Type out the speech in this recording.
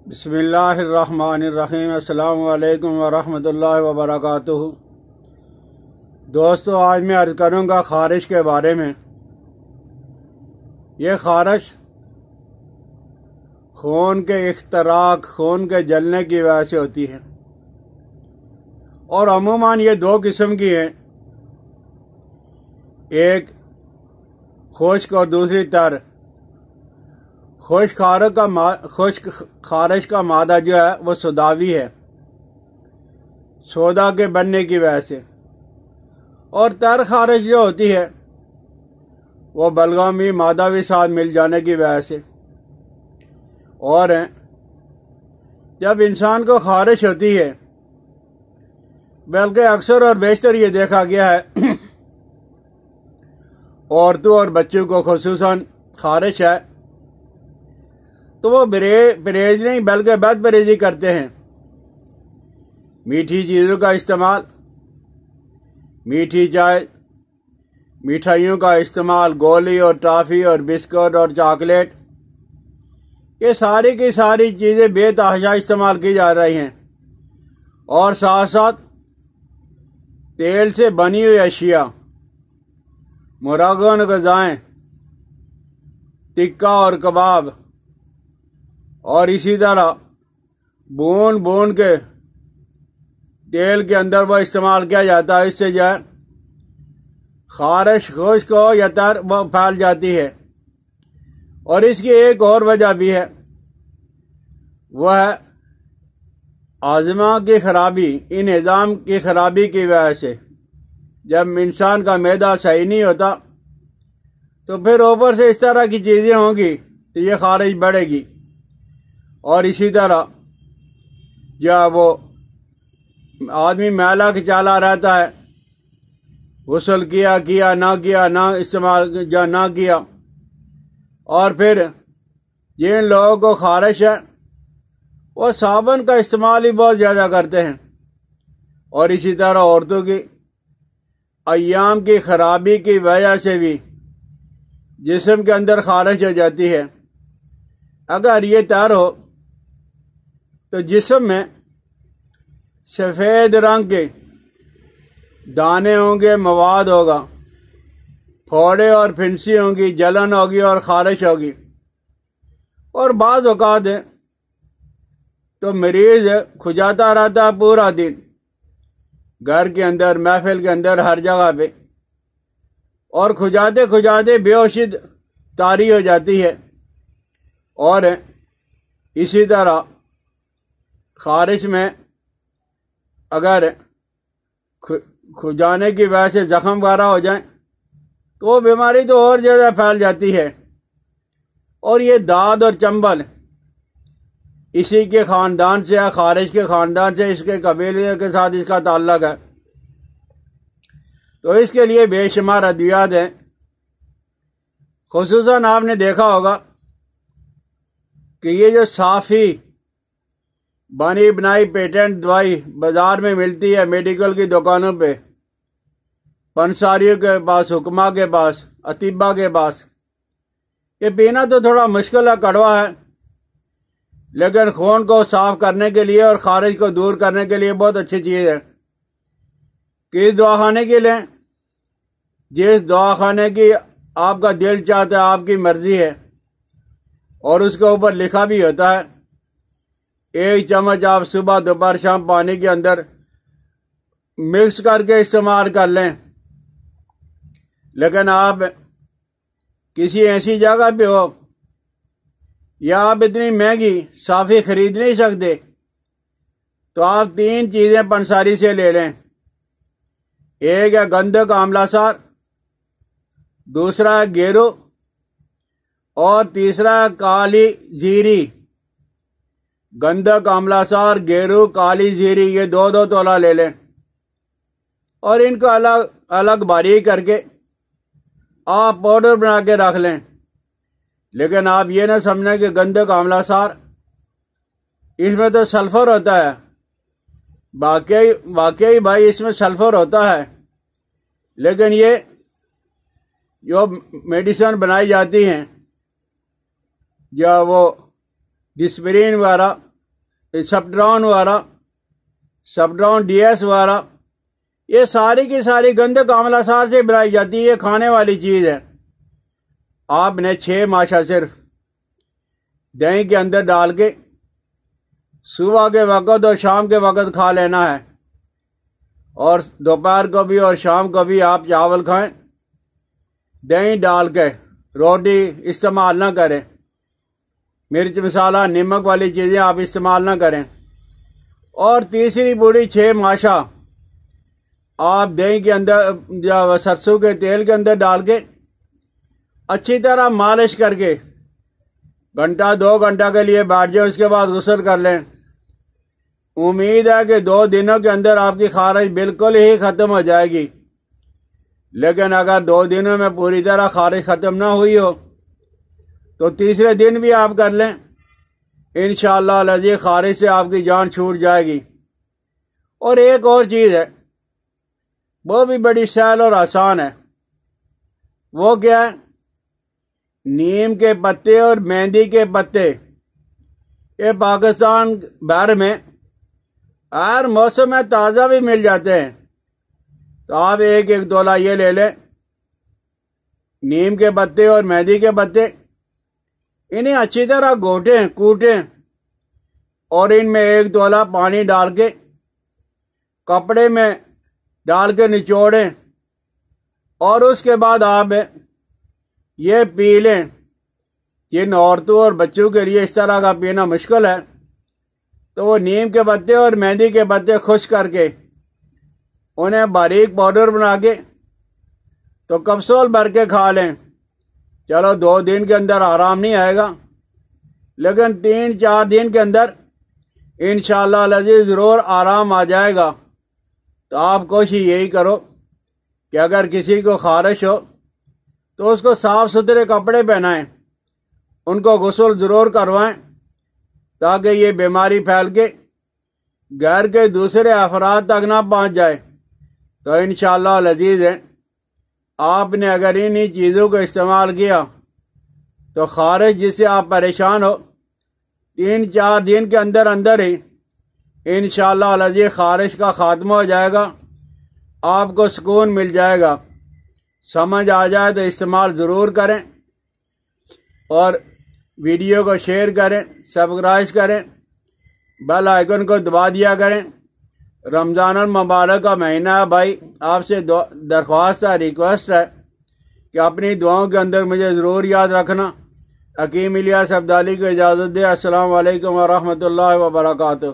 بسم اللہ الرحمن الرحیم۔ السلام علیکم ورحمۃ اللہ وبرکاتہ۔ دوستو، آج میں عرض کروں گا خارش کے بارے میں۔ یہ خارش خون کے اختراق، خون کے جلنے کی وجہ سے ہوتی ہے، اور عموماً یہ دو قسم کی ہے، ایک خشک اور دوسری تر۔ خشک خارش کا مادہ جو ہے وہ سوداوی ہے، سودا کے بننے کی وجہ سے، اور تر خارش جو ہوتی ہے وہ بلغمی مادہ بھی ساتھ مل جانے کی وجہ سے۔ اور جب انسان کو خارش ہوتی ہے، بلکہ اکثر اور بیشتر یہ دیکھا گیا ہے عورتوں اور بچوں کو خصوصاً خارش ہے تو وہ پرہیز نہیں بلکہ بد پرہیزی کرتے ہیں۔ میٹھی چیزوں کا استعمال، میٹھی چائے، مٹھائیوں کا استعمال، گولی اور ٹافی اور بسکٹ اور چاکلیٹ، یہ ساری کی ساری چیزیں بے تحاشا استعمال کی جا رہی ہیں، اور ساتھ ساتھ تیل سے بنی ہوئی اشیاء، مرغن غذائیں، ٹکا اور کباب، اور اسی طرح بون کے تیل کے اندر وہ استعمال کیا جاتا ہے۔ اس سے جو ہے خارش، خشک ہو یا تر، وہ پھیل جاتی ہے۔ اور اس کی ایک اور وجہ بھی ہے، وہ ہے ہاضمہ کی خرابی، ان نظام کی خرابی کی وجہ سے۔ جب انسان کا معدہ صحیح نہیں ہوتا تو پھر اوپر سے اس طرح کی چیزیں ہوں گی تو یہ خارش بڑھے گی۔ اور اسی طرح جب وہ آدمی میلا کچالا رہتا ہے، غسل کیا نہ استعمال نہ کیا، اور پھر جن لوگوں کو خارش ہے وہ صابن کا استعمال ہی بہت زیادہ کرتے ہیں۔ اور اسی طرح عورتوں کی ایام کی خرابی کی وجہ سے بھی جسم کے اندر خارش ہو جاتی ہے۔ اگر یہ تر ہو تو جسم میں سفید رنگ کے دانے ہوں گے، مواد ہوگا، پھوڑے اور پھنسی ہوں گی، جلن ہوگی اور خارش ہوگی۔ اور بعض اوقات تو مریض کھجاتا رہتا ہے پورا دن، گھر کے اندر، محفل کے اندر، ہر جگہ پہ، اور کھجاتے کھجاتے بے ہوشی طاری ہو جاتی ہے۔ اور اسی طرح خارش میں اگر کھجانے کی وجہ سے زخم وغیرہ ہو جائیں تو وہ بیماری تو اور زیادہ پھیل جاتی ہے۔ اور یہ داد اور چنبل اسی کے خاندان سے ہے، خارش کے خاندان سے، اس کے قبیلے کے ساتھ اس کا تعلق ہے۔ تو اس کے لیے بے شمار ادویات ہیں۔ خصوصاً آپ نے دیکھا ہوگا کہ یہ جو صافی بنی بنائی پیٹنٹ دوائی بازار میں ملتی ہے، میڈیکل کی دکانوں پہ، پنساریوں کے پاس، حکما کے پاس، اطباء کے پاس، یہ پینا تو تھوڑا مشکل ہے، کڑوا ہے، لیکن خون کو صاف کرنے کے لیے اور خارش کو دور کرنے کے لیے بہت اچھی چیز ہے۔ کس دواخانے کی لیں؟ جس دواخانے کی آپ کا دل چاہتا ہے، آپ کی مرضی ہے، اور اس کے اوپر لکھا بھی ہوتا ہے 1 چمچ آپ صبح دوپہر شام پانی کے اندر مکس کر کے استعمال کر لیں۔ لیکن آپ کسی ایسی جگہ پہ ہو یا آپ اتنی مہنگی صافی خرید نہیں سکتے تو آپ 3 چیزیں پنساری سے لے لیں۔ ایک ہے گندھک آملہ سار، دوسرا ہے گیرو، اور تیسرا ہے کالی زیری۔ گندھک، آملہ سار، گیرو، کالی زیری، یہ 2 تولہ لے لیں، اور ان کو الگ الگ باریک کر کے آپ پاؤڈر بنا کے رکھ لیں۔ لیکن آپ یہ نہ سمجھیں کہ گندھک آملہ سار اس میں تو سلفر ہوتا ہے۔ واقعی بھائی اس میں سلفر ہوتا ہے، لیکن یہ جو میڈیسن بنائی جاتی ہیں یا وہ ڈسپرین وغیرہ، سپڈرون وغیرہ، سپڈرون ڈی ایس وغیرہ، یہ ساری کی ساری گندک عاملہ سار سے بنائی جاتی ہے، یہ کھانے والی چیز ہے۔ آپ نے 6 ماشا صرف دہی کے اندر ڈال کے صبح کے وقت اور شام کے وقت کھا لینا ہے، اور دوپہر کو بھی اور شام کو بھی آپ چاول کھائیں، دہی ڈال کے، روٹی استعمال نہ کریں، مرچ مسالہ نمک والی چیزیں آپ استعمال نہ کریں۔ اور تیسری بوڑی 6 ماشا آپ دہی کے اندر سرسوں کے تیل کے اندر ڈال کے اچھی طرح مالش کر کے گھنٹہ 2 گھنٹہ کے لیے بیٹھ جائیں، اس کے بعد غسل کر لیں۔ امید ہے کہ 2 دنوں کے اندر آپ کی خارش بالکل ہی ختم ہو جائے گی، لیکن اگر 2 دنوں میں پوری طرح خارش ختم نہ ہوئی ہو تو تیسرے دن بھی آپ کر لیں، انشاءاللہ العزیز خارش سے آپ کی جان چھوٹ جائے گی۔ اور ایک اور چیز ہے، وہ بھی بڑی سہل اور آسان ہے، وہ کیا ہے؟ نیم کے پتے اور مہندی کے پتے، یہ پاکستان بھر میں ہر موسم میں تازہ بھی مل جاتے ہیں، تو آپ ایک تولہ یہ لے لیں، نیم کے پتے اور مہندی کے پتے، انہیں اچھی طرح کوٹیں اور ان میں 1 تولہ پانی ڈال کے کپڑے میں ڈال کے نچوڑیں، اور اس کے بعد آپ یہ پی لیں۔ جن عورتوں اور بچوں کے لیے اس طرح کا پینا مشکل ہے تو وہ نیم کے پتے اور مہندی کے پتے خشک کر کے انہیں باریک پاؤڈر بنا کے تو کپسول بھر کے کھا لیں۔ چلو 2 دن کے اندر آرام نہیں آئے گا، لیکن 3-4 دن کے اندر انشاءاللہ العزیز ضرور آرام آ جائے گا۔ تو آپ کوشش یہی کرو کہ اگر کسی کو خارش ہو تو اس کو صاف ستھرے کپڑے پہنائیں، ان کو غسل ضرور کروائیں، تاکہ یہ بیماری پھیل کے گھر کے دوسرے افراد تک نہ پہنچ جائے۔ تو انشاءاللہ العزیز ہے، آپ نے اگر انہی چیزوں کو استعمال کیا تو خارش جس سے آپ پریشان ہو 3-4 دن کے اندر ہی انشاءاللہ العزیز خارش کا خاتمہ ہو جائے گا، آپ کو سکون مل جائے گا۔ سمجھ آ جائے تو استعمال ضرور کریں، اور ویڈیو کو شیئر کریں، سبسکرائب کریں، بیل آئیکن کو دبا دیا کریں۔ رمضان المبارک کا مہینہ ہے بھائی، آپ سے درخواست ہے، ریکویسٹ ہے کہ اپنی دعاؤں کے اندر مجھے ضرور یاد رکھنا۔ حکیم الیاس عبدالی کو اجازت دے۔ السلام علیکم ورحمۃ اللہ وبرکاتہ۔